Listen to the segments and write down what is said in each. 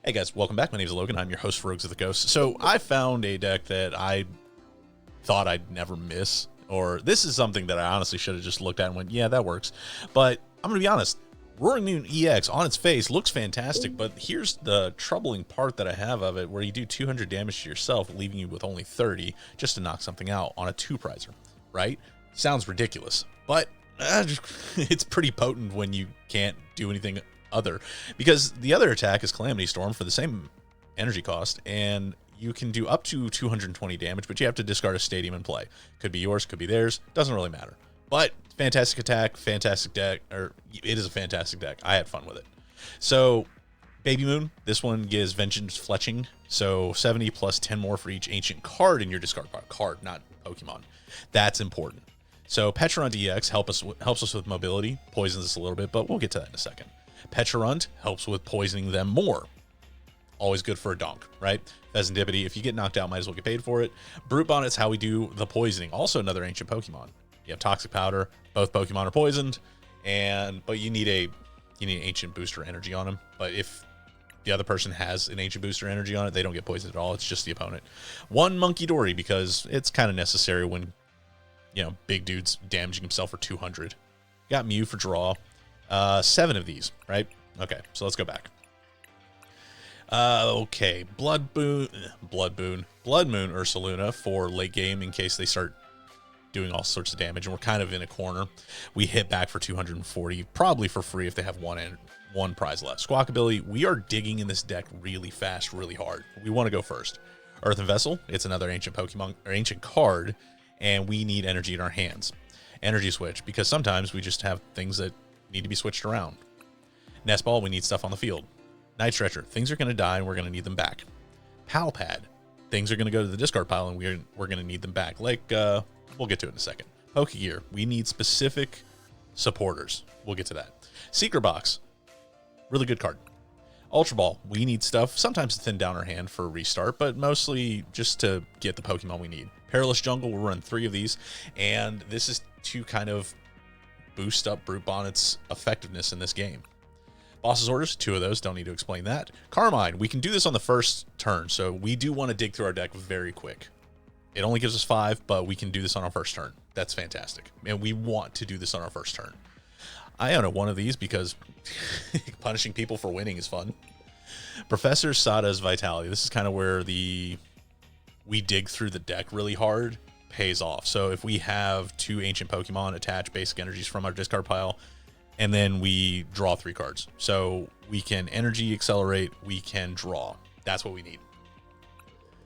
Hey guys, welcome back. My name is Logan. I'm your host for Rogues of the Coast. So I found a deck that I thought I'd never miss, or this is something that I honestly should have just looked at and went, yeah, that works. But I'm going to be honest, Roaring Moon EX on its face looks fantastic, but here's the troubling part that I have of it, where you do 200 damage to yourself, leaving you with only 30 just to knock something out on a 2-prizer, right? Sounds ridiculous, but it's pretty potent when you can't do anything other, because the other attack is Calamity Storm for the same energy cost, and you can do up to 220 damage, but you have to discard a stadium and play. Could be yours, could be theirs, doesn't really matter. But fantastic attack, fantastic deck, or it is a fantastic deck. I had fun with it. So Baby Moon, this one gives Vengeance Fletching, so 70 plus 10 more for each ancient card in your discard pile. Card, not Pokemon. That's important. So Pecharunt EX helps us with mobility, poisons us a little bit, but we'll get to that in a second. Pecharunt helps with poisoning them more. Always good for a donk, right? Fezandipiti, if you get knocked out, might as well get paid for it. Brute Bonnet's how we do the poisoning. Also another ancient Pokemon. You have Toxic Powder. Both Pokemon are poisoned, but you need an ancient booster energy on them. But if the other person has an ancient booster energy on it, they don't get poisoned at all. It's just the opponent. One Munkidori, because it's kind of necessary when, you know, big dude's damaging himself for 200. Got Mew for draw. 7 of these, right? Okay, so let's go back. Okay, Bloodmoon Ursaluna for late game in case they start doing all sorts of damage, and we're kind of in a corner. We hit back for 240, probably for free if they have one prize left. Squawkabilly, we are digging in this deck really fast, really hard. We want to go first. Earthen Vessel, it's another ancient Pokemon or ancient card, and we need energy in our hands. Energy Switch, because sometimes we just have things that need to be switched around. Nest Ball, we need stuff on the field. Night Stretcher, things are going to die and we're going to need them back. Pal Pad, things are going to go to the discard pile and we're going to need them back. Like, we'll get to it in a second. Pokegear, we need specific supporters. We'll get to that. Secret Box, really good card. Ultra Ball, we need stuff sometimes to thin down our hand for a restart, but mostly just to get the Pokemon we need. Perilous Jungle, we'll run 3 of these, and this is to kind of boost up Brute Bonnet's effectiveness in this game. Boss's Orders, 2 of those, don't need to explain that. Carmine, we can do this on the first turn, so we do want to dig through our deck very quick. It only gives us 5, but we can do this on our first turn. That's fantastic, and we want to do this on our first turn. I own one of these because punishing people for winning is fun. Professor Sada's Vitality, this is kind of where we dig through the deck really hard pays off. So if we have 2 ancient Pokemon attach basic energies from our discard pile, and then we draw 3 cards. So we can energy accelerate, we can draw. That's what we need.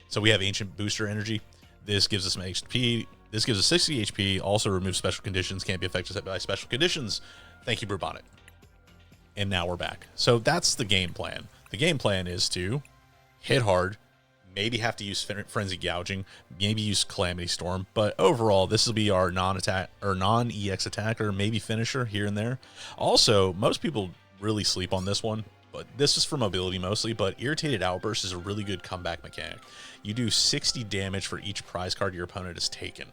So we have ancient booster energy. This gives us some HP. This gives us 60 HP, also removes special conditions, can't be affected by special conditions. Thank you, Brute Bonnet. And now we're back. So that's the game plan. The game plan is to hit hard, maybe have to use Frenzy Gouging, maybe use Calamity Storm, but overall, this will be our non-attack or non-EX attacker, maybe finisher here and there. Also, most people really sleep on this one, but this is for mobility mostly, but Irritated Outburst is a really good comeback mechanic. You do 60 damage for each prize card your opponent has taken.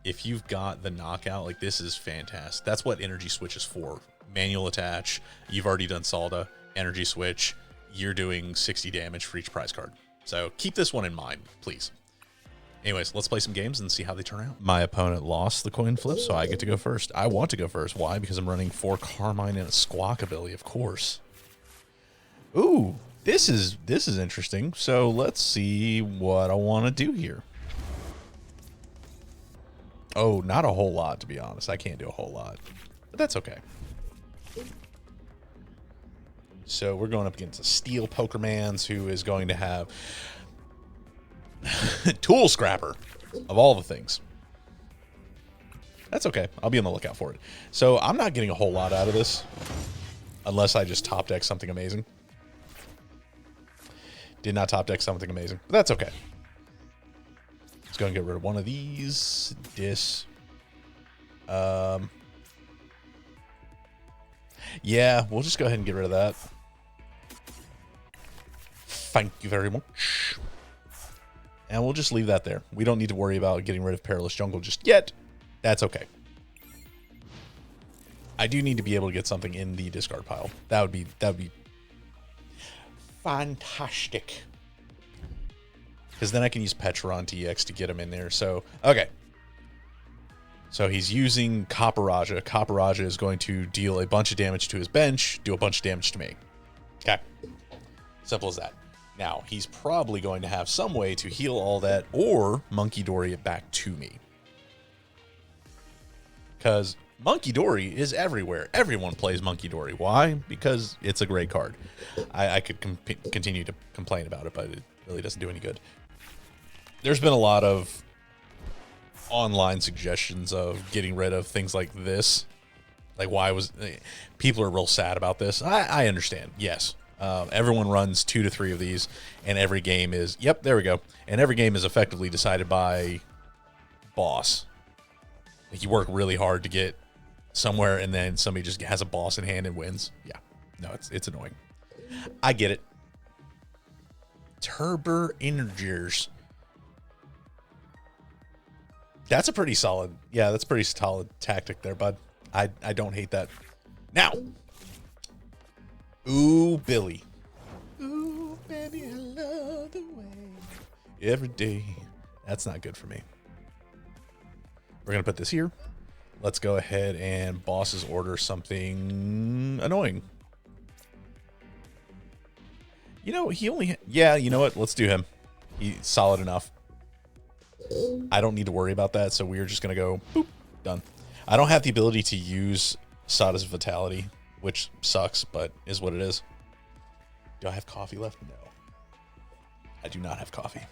If you've got the knockout, like, this is fantastic. That's what Energy Switch is for. Manual attach, you've already done Salda, Energy Switch, you're doing 60 damage for each prize card. So keep this one in mind, please. Anyways, let's play some games and see how they turn out. My opponent lost the coin flip, so I get to go first. I want to go first. Why? Because I'm running 4 Carmine and a Squawkabilly, of course. Ooh, this is interesting. So let's see what I want to do here. Oh, not a whole lot, to be honest. I can't do a whole lot, but that's okay. So we're going up against a Steel Pokermans, who is going to have Tool Scrapper, of all the things. That's okay. I'll be on the lookout for it. So I'm not getting a whole lot out of this, unless I just top deck something amazing. Did not top deck something amazing, but that's okay. Let's go and get rid of one of these. Yeah, we'll just go ahead and get rid of that. Thank you very much. And we'll just leave that there. We don't need to worry about getting rid of Perilous Jungle just yet. That's okay. I do need to be able to get something in the discard pile. That would be Fantastic. Because then I can use Pecharunt EX to get him in there. So, okay. So he's using Copperajah. Copperajah is going to deal a bunch of damage to his bench, do a bunch of damage to me. Okay. Simple as that. Now, he's probably going to have some way to heal all that or Munkidori it back to me. Because Munkidori is everywhere. Everyone plays Munkidori. Why? Because it's a great card. I could continue to complain about it, but it really doesn't do any good. There's been a lot of online suggestions of getting rid of things like this. Like, why was... People are real sad about this. I understand. Yes. Everyone runs 2 to 3 of these, and every game is... Yep, there we go. And every game is effectively decided by boss. Like, you work really hard to get somewhere, and then somebody just has a boss in hand and wins. Yeah. No, it's annoying. I get it. Turbo Energiers. That's a pretty solid... Yeah, that's a pretty solid tactic there, bud. I don't hate that. Now. Ooh, Billy. Ooh, baby, I love the way. Every day. That's not good for me. We're going to put this here. Let's go ahead and bosses order something annoying. You know, he only... Yeah, you know what? Let's do him. He's solid enough. I don't need to worry about that, so we're just going to go... Boop. Done. I don't have the ability to use Sada's Vitality, which sucks, but is what it is. Do I have coffee left? No. I do not have coffee.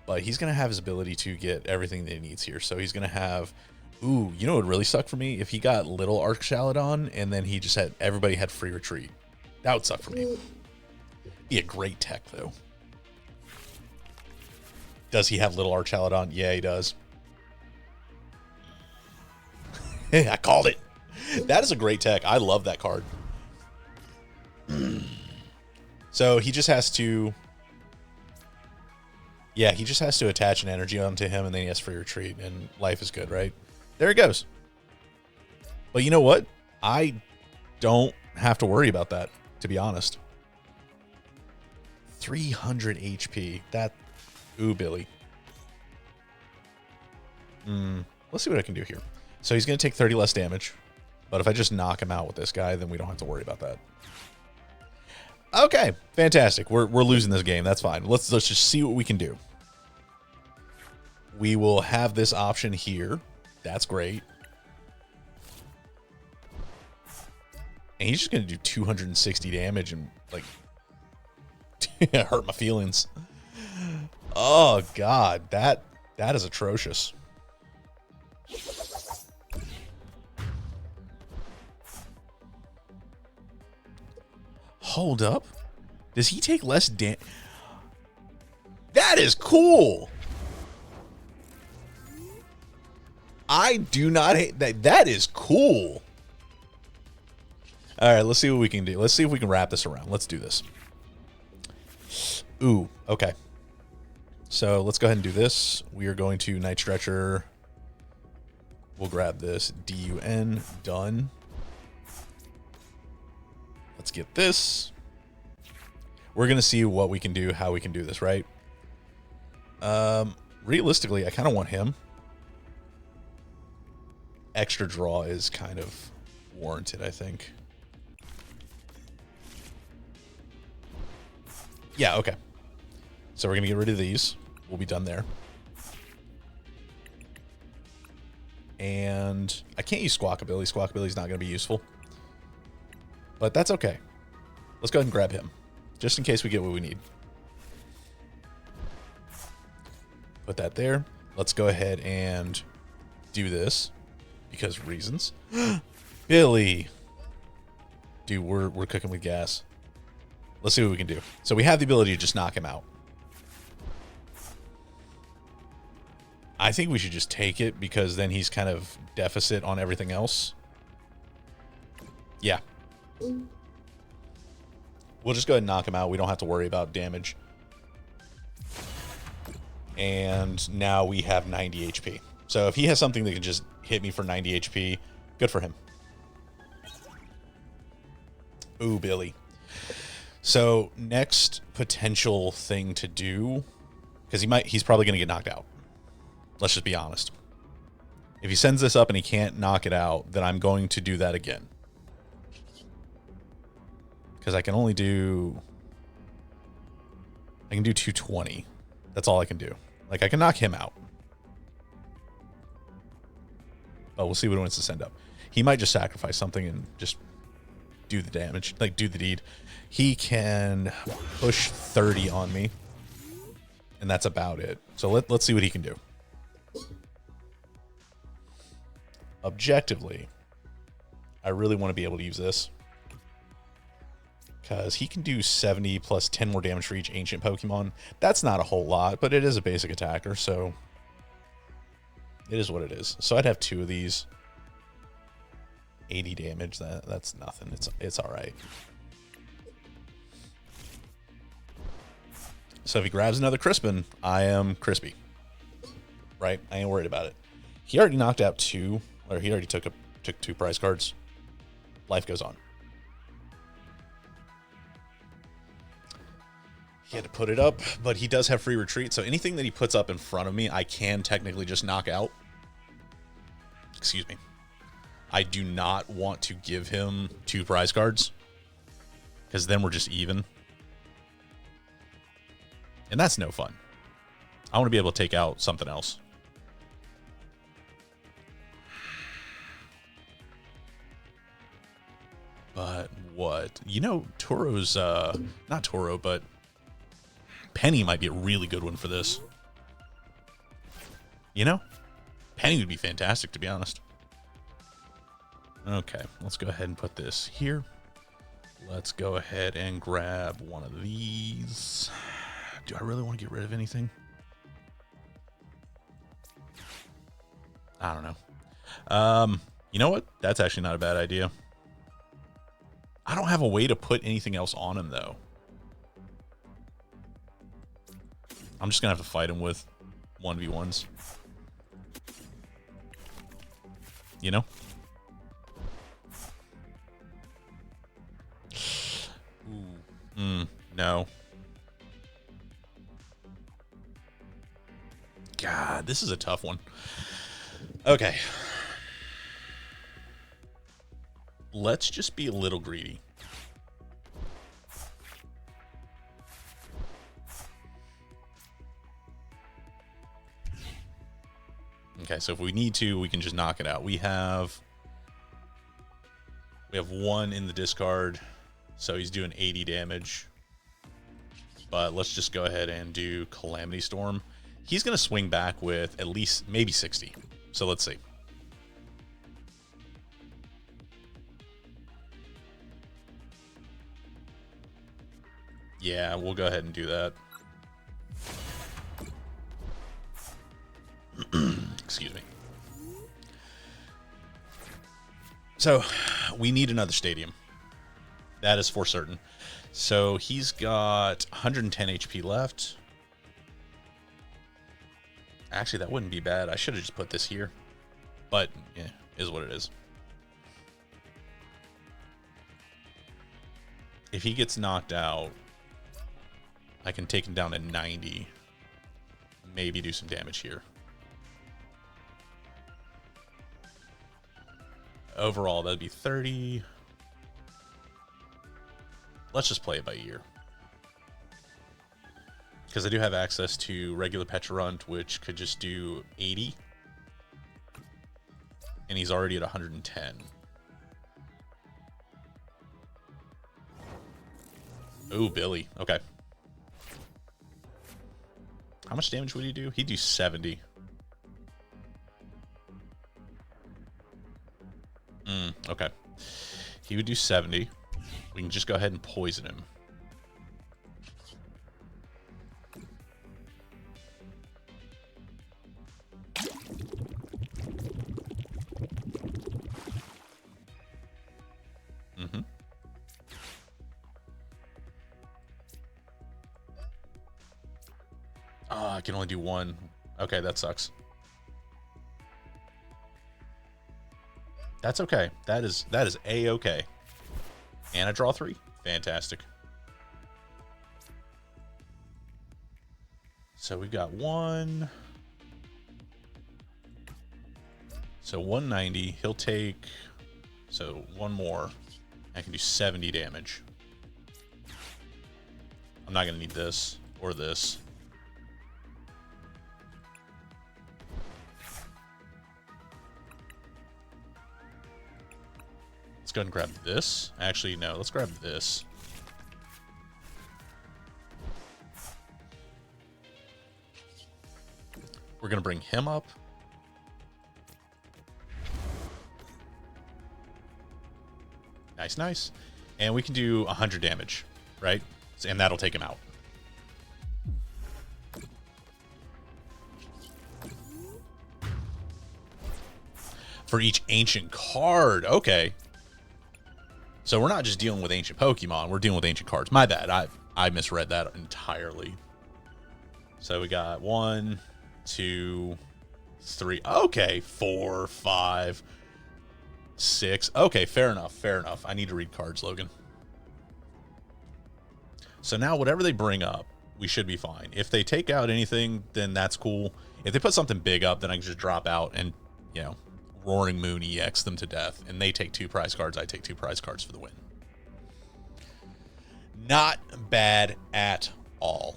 But he's going to have his ability to get everything that he needs here. So he's going to have... Ooh, you know what would really suck for me? If he got Little Archaludon and then he just had... Everybody had Free Retreat. That would suck for me. Be a great tech, though. Does he have Little Archaludon? Yeah, he does. I called it. That is a great tech. I love that card. So he just has to... Yeah, he just has to attach an energy onto him, and then he has Free Retreat, and life is good, right? There it goes. But you know what? I don't have to worry about that, to be honest. 300 HP. That... Ooh, Billy. Let's see what I can do here. So he's going to take 30 less damage. But if I just knock him out with this guy, then we don't have to worry about that. Okay, fantastic. We're losing this game. That's fine. Let's just see what we can do. We will have this option here. That's great. And he's just going to do 260 damage and, like, hurt my feelings. Oh, God. That is atrocious. Hold up. Does he take less damage? That is cool. I do not hate that. That is cool. All right, let's see what we can do. Let's see if we can wrap this around. Let's do this. Ooh, okay. So let's go ahead and do this. We are going to Night Stretcher. We'll grab this. DUN. Done. Let's get this. We're going to see what we can do, how we can do this, right? Realistically, I kind of want him. Extra draw is kind of warranted, I think. Yeah, okay. So we're going to get rid of these. We'll be done there. And I can't use Squawkabilly. Squawkabilly's not going to be useful. But that's okay. Let's go ahead and grab him. Just in case we get what we need. Put that there. Let's go ahead and do this. Because reasons. Billy. Dude, we're cooking with gas. Let's see what we can do. So we have the ability to just knock him out. I think we should just take it because then he's kind of deficit on everything else. Yeah. We'll just go ahead and knock him out. We don't have to worry about damage. And now we have 90 HP. So if he has something that can just hit me for 90 HP, good for him. Ooh, Billy. So next potential thing to do, because he's probably going to get knocked out. Let's just be honest. If he sends this up and he can't knock it out, then I'm going to do that again. Because I can do 220. That's all I can do. Like, I can knock him out. But we'll see what he wants to send up. He might just sacrifice something and just do the damage, like do the deed. He can push 30 on me, and that's about it. So let's see what he can do. Objectively, I really want to be able to use this because he can do 70 plus 10 more damage for each ancient Pokemon. That's not a whole lot, but it is a basic attacker, so it is what it is. So I'd have 2 of these. 80 damage. That's nothing. It's all right. So if he grabs another Crispin, I am crispy. Right? I ain't worried about it. He already knocked out 2. Or he already took 2 prize cards. Life goes on. He had to put it up, but he does have free retreat, so anything that he puts up in front of me, I can technically just knock out. Excuse me. I do not want to give him 2 prize cards, because then we're just even. And that's no fun. I want to be able to take out something else. But what? You know, Toro's, not Toro, but Penny might be a really good one for this. You know? Penny would be fantastic, to be honest. Okay, let's go ahead and put this here. Let's go ahead and grab one of these. Do I really want to get rid of anything? I don't know. You know what? That's actually not a bad idea. I don't have a way to put anything else on him, though. I'm just going to have to fight him with 1v1s. You know? No. God, this is a tough one. Okay. Let's just be a little greedy. Okay, so if we need to, we can just knock it out. We have 1 in the discard, so he's doing 80 damage. But let's just go ahead and do Calamity Storm. He's going to swing back with at least maybe 60. So let's see. Yeah, we'll go ahead and do that. Excuse me. So we need another stadium. That is for certain. So he's got 110 HP left. Actually, that wouldn't be bad. I should have just put this here. But, yeah, is what it is. If he gets knocked out, I can take him down to 90. Maybe do some damage here. Overall, that'd be 30. Let's just play it by ear. Because I do have access to regular Pecharunt, which could just do 80. And he's already at 110. Oh, Billy. Okay. How much damage would he do? He'd do 70. Okay. He would do 70. We can just go ahead and poison him. Oh, I can only do 1. Okay, that sucks. That's okay. That is A-okay. And I draw 3. Fantastic. So we've got 1. So 190. He'll take... So 1 more. I can do 70 damage. I'm not going to need this or this. Let's go ahead and grab this. Actually, no, let's grab this. We're going to bring him up. Nice, nice. And we can do 100 damage, right? And that'll take him out. For each ancient card. Okay. So we're not just dealing with ancient Pokemon. We're dealing with ancient cards. My bad. I misread that entirely. So we got 1, 2, 3. Okay. 4, 5, 6. Okay. Fair enough. Fair enough. I need to read cards, Logan. So now whatever they bring up, we should be fine. If they take out anything, then that's cool. If they put something big up, then I can just drop out and, you know, Roaring Moon EX them to death. And they take 2 prize cards. I take 2 prize cards for the win. Not bad at all.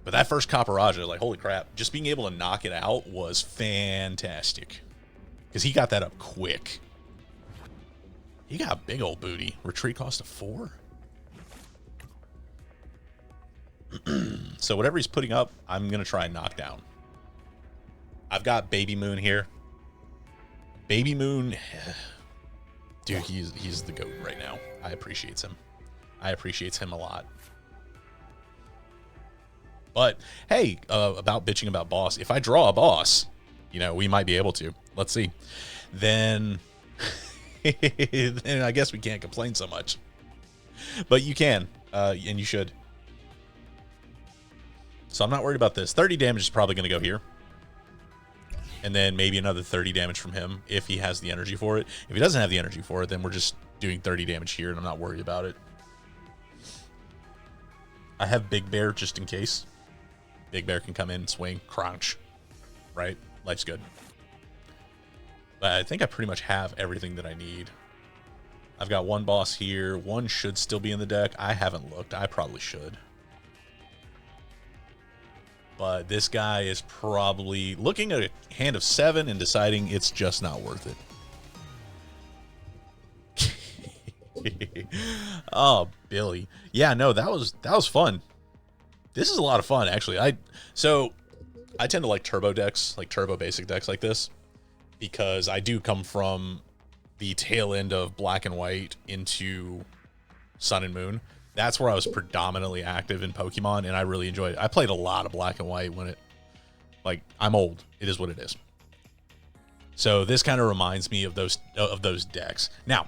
But that first Caparajah, like, holy crap. Just being able to knock it out was fantastic. Because he got that up quick. He got a big old booty. Retreat cost of 4. So whatever he's putting up, I'm going to try and knock down. I've got Baby Moon here. Baby Moon, dude, he's the GOAT right now. I appreciate him. I appreciate him a lot. But, hey, about bitching about boss. If I draw a boss, you know, we might be able to. Let's see. Then, then I guess we can't complain so much. But you can, and you should. So I'm not worried about this. 30 damage is probably going to go here. And then maybe another 30 damage from him if he has the energy for it. If he doesn't have the energy for it, then we're just doing 30 damage here, and I'm not worried about it. I have Big Bear just in case. Big Bear can come in and swing. Crunch. Right? Life's good. But I think I pretty much have everything that I need. I've got 1 boss here. 1 should still be in the deck. I haven't looked. I probably should. But this guy is probably looking at a hand of 7 and deciding it's just not worth it. Oh, Billy. Yeah, no, that was fun. This is a lot of fun, actually. So I tend to like turbo decks, like turbo basic decks like this, because I do come from the tail end of Black and White into Sun and Moon. That's where I was predominantly active in Pokemon, and I really enjoyed it. I played a lot of Black and White when it, like, I'm old. It is what it is. So this kind of reminds me of those decks. Now,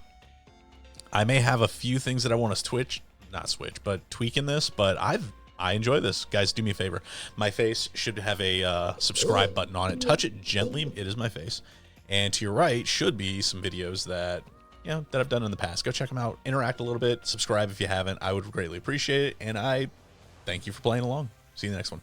I may have a few things that I want to tweak in this, but I enjoy this. Guys, do me a favor. My face should have a subscribe button on it. Touch it gently. It is my face. And to your right should be some videos that, you know, that I've done in the past. Go check them out. Interact a little bit. Subscribe if you haven't. I would greatly appreciate it. And I thank you for playing along. See you in the next one.